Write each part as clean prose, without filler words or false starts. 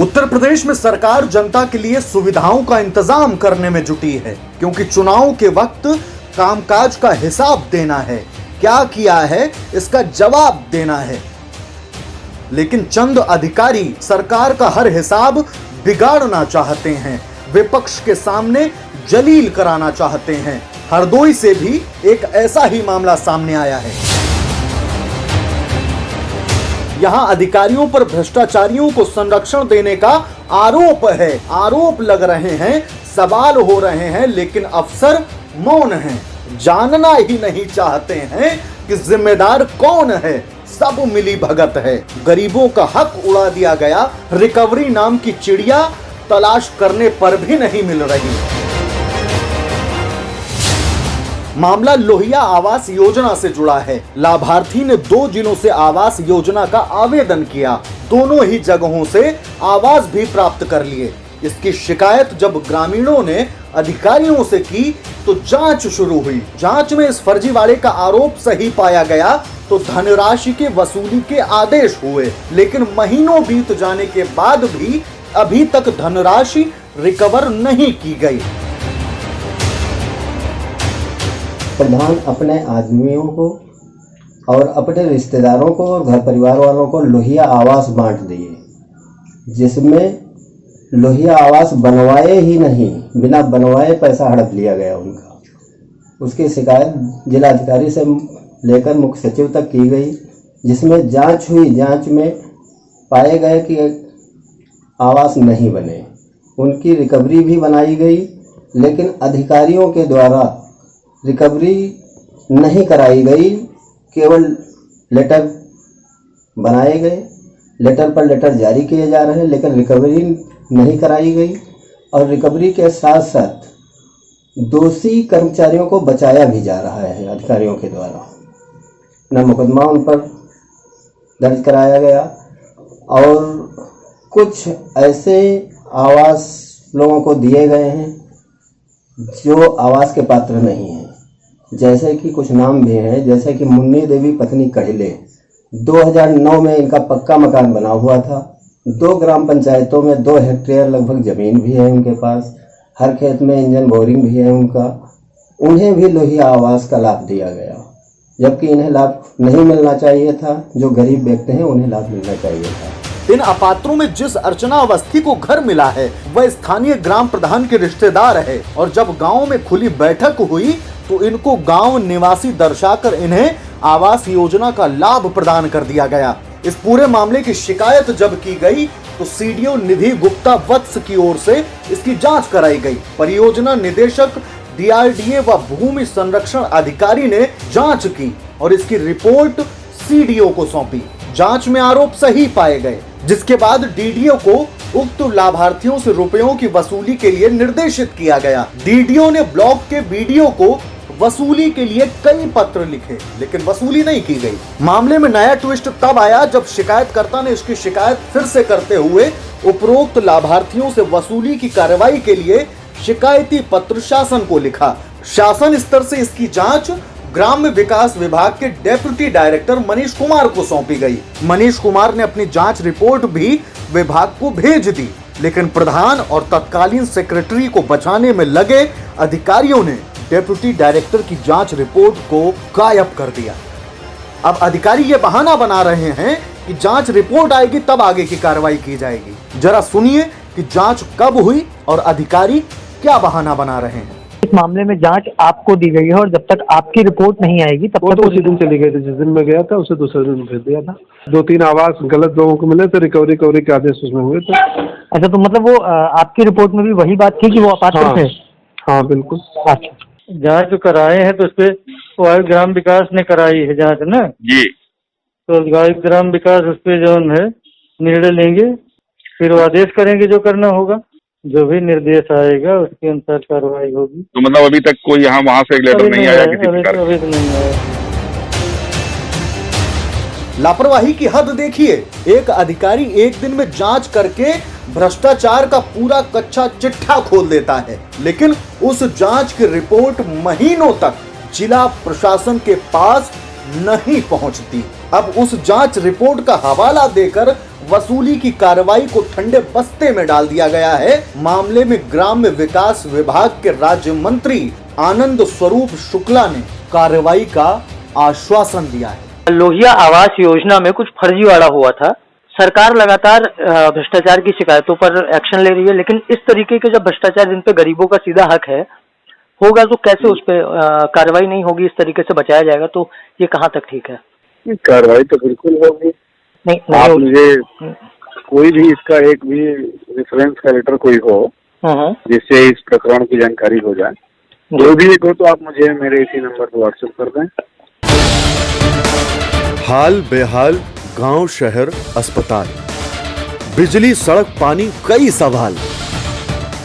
उत्तर प्रदेश में सरकार जनता के लिए सुविधाओं का इंतजाम करने में जुटी है, क्योंकि चुनाव के वक्त कामकाज का हिसाब देना है, क्या किया है इसका जवाब देना है। लेकिन चंद अधिकारी सरकार का हर हिसाब बिगाड़ना चाहते हैं, विपक्ष के सामने जलील कराना चाहते हैं। हरदोई से भी एक ऐसा ही मामला सामने आया है। यहां अधिकारियों पर भ्रष्टाचारियों को संरक्षण देने का आरोप है। आरोप लग रहे हैं, सवाल हो रहे हैं, लेकिन अफसर मौन हैं, जानना ही नहीं चाहते हैं कि जिम्मेदार कौन है। सब मिली भगत है, गरीबों का हक उड़ा दिया गया। रिकवरी नाम की चिड़िया तलाश करने पर भी नहीं मिल रही। मामला लोहिया आवास योजना से जुड़ा है। लाभार्थी ने 2 जिलों से आवास योजना का आवेदन किया, दोनों ही जगहों से आवास भी प्राप्त कर लिए। इसकी शिकायत जब ग्रामीणों ने अधिकारियों से की तो जांच शुरू हुई। जांच में इस फर्जीवाड़े का आरोप सही पाया गया तो धनराशि के वसूली के आदेश हुए, लेकिन महीनों बीत जाने के बाद भी अभी तक धनराशि रिकवर नहीं की गई। प्रधान अपने आदमियों को और अपने रिश्तेदारों को और घर परिवार वालों को लोहिया आवास बांट दिए, जिसमें लोहिया आवास बनवाए ही नहीं, बिना बनवाए पैसा हड़प लिया गया उनका। उसकी शिकायत जिलाधिकारी से लेकर मुख्य सचिव तक की गई, जिसमें जांच हुई। जांच में पाए गए कि आवास नहीं बने। उनकी रिकवरी भी बनाई गई, लेकिन अधिकारियों के द्वारा रिकवरी नहीं कराई गई, केवल लेटर बनाए गए, लेटर पर लेटर जारी किए जा रहे हैं, लेकिन रिकवरी नहीं कराई गई। और रिकवरी के साथ साथ दोषी कर्मचारियों को बचाया भी जा रहा है अधिकारियों के द्वारा। न मुकदमा उन पर दर्ज कराया गया और कुछ ऐसे आवास लोगों को दिए गए हैं जो आवास के पात्र नहीं हैं। जैसे कि कुछ नाम भी हैं, जैसे कि मुन्नी देवी पत्नी कहिले, 2009 में इनका पक्का मकान बना हुआ था। 2 ग्राम पंचायतों में 2 हेक्टेयर लगभग जमीन भी है उनके पास। हर खेत में इंजन बोरिंग भी है उनका। उन्हें भी लोहिया आवास का लाभ दिया गया, जबकि इन्हें लाभ नहीं मिलना चाहिए था। जो गरीब व्यक्ति हैं उन्हें लाभ मिलना चाहिए था। इन अपात्रों में जिस अर्चना अवस्थी को घर मिला है वह स्थानीय ग्राम प्रधान के रिश्तेदार है, और जब गांव में खुली बैठक हुई तो इनको गांव निवासी दर्शाकर इन्हें आवास योजना का लाभ प्रदान कर दिया गया। इस पूरे मामले की शिकायत जब की गई तो सीडीओ निधि गुप्ता वत्स की ओर से इसकी जांच कराई गई। परियोजना निदेशक डीआरडीए व भूमि संरक्षण अधिकारी ने जांच की और इसकी रिपोर्ट सीडीओ को सौंपी। जांच में आरोप सही पाए गए, जिसके बाद डीडीओ को उक्त लाभार्थियों से रुपयों की वसूली के लिए निर्देशित किया गया। डीडीओ ने ब्लॉक के बीडीओ को वसूली के लिए कई पत्र लिखे, लेकिन वसूली नहीं की गई। मामले में नया ट्विस्ट तब आया जब शिकायतकर्ता ने इसकी शिकायत फिर से करते हुए उपरोक्त लाभार्थियों से वसूली की कार्रवाई के लिए शिकायती पत्र शासन को लिखा। शासन स्तर से इसकी जांच ग्राम्य विकास विभाग के डेप्यूटी डायरेक्टर मनीष कुमार को सौंपी गई। मनीष कुमार ने अपनी जांच रिपोर्ट भी विभाग को भेज दी, लेकिन प्रधान और तत्कालीन सेक्रेटरी को बचाने में लगे अधिकारियों ने डेप्यूटी डायरेक्टर की जांच रिपोर्ट को गायब कर दिया। अब अधिकारी ये बहाना बना रहे हैं कि जांच रिपोर्ट आएगी तब आगे की कार्रवाई की जाएगी। जरा सुनिए कि जांच कब हुई और अधिकारी क्या बहाना बना रहे हैं। इस मामले में जांच आपको दी गई है और जब तक आपकी रिपोर्ट नहीं आएगी तब तक उसी दिन चली गई थी। जिस दिन मैं गया था उसे दूसरे दिन भेज दिया था। 2-3 आवास गलत लोगों को मिले थे, रिकवरी के आदेश उसमें हुए थे। अच्छा, तो मतलब वो आपकी रिपोर्ट में भी वही बात थी कि वो अपात्र थे? हाँ बिल्कुल। अच्छा, जांच जो कराए हैं तो उस पर ग्राम विकास ने कराई है जांच ना जी। तो ग्राम विकास उस पर जो है निर्णय लेंगे, फिर वो आदेश करेंगे जो करना होगा। जो भी निर्देश आएगा उसके अनुसार कार्रवाई होगी। तो मतलब अभी तक कोई यहाँ वहाँ से एक लेटर नहीं आया किसी प्रकार? अभी तो नहीं आया। लापरवाही की हद देखिए। एक अधिकारी एक दिन में जांच करके भ्रष्टाचार का पूरा कच्चा चिट्ठा खोल देता है, लेकिन उस जांच की रिपोर्ट महीनों तक जिला प्रशासन के पास नहीं पहुंचती। अब उस जांच रिपोर्ट का हवाला देकर वसूली की कार्रवाई को ठंडे बस्ते में डाल दिया गया है। मामले में ग्राम्य विकास विभाग के राज्य मंत्री आनंद स्वरूप शुक्ला ने कार्रवाई का आश्वासन दिया है। लोहिया आवास योजना में कुछ फर्जीवाड़ा हुआ था। सरकार लगातार भ्रष्टाचार की शिकायतों पर एक्शन ले रही है, लेकिन इस तरीके के जब भ्रष्टाचार जिन पे गरीबों का सीधा हक है होगा तो कैसे उस पे कार्रवाई नहीं होगी, इस तरीके से बचाया जाएगा, तो ये कहाँ तक ठीक है? कार्रवाई तो बिल्कुल होगी। नहीं आप मुझे कोई भी इसका एक भी रेफरेंस का लेटर कोई हो जिससे इस प्रकरण की जानकारी हो जाए, जो भी एक हो तो आप मुझे मेरे इसी नंबर पर व्हाट्सएप कर दें। हाल बेहाल गांव, शहर, अस्पताल, बिजली, सड़क, पानी, कई सवाल।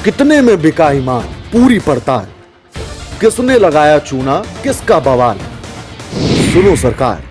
कितने में बिका ईमान? पूरी पड़ताल। किसने लगाया चूना, किसका बवाल? सुनो सरकार,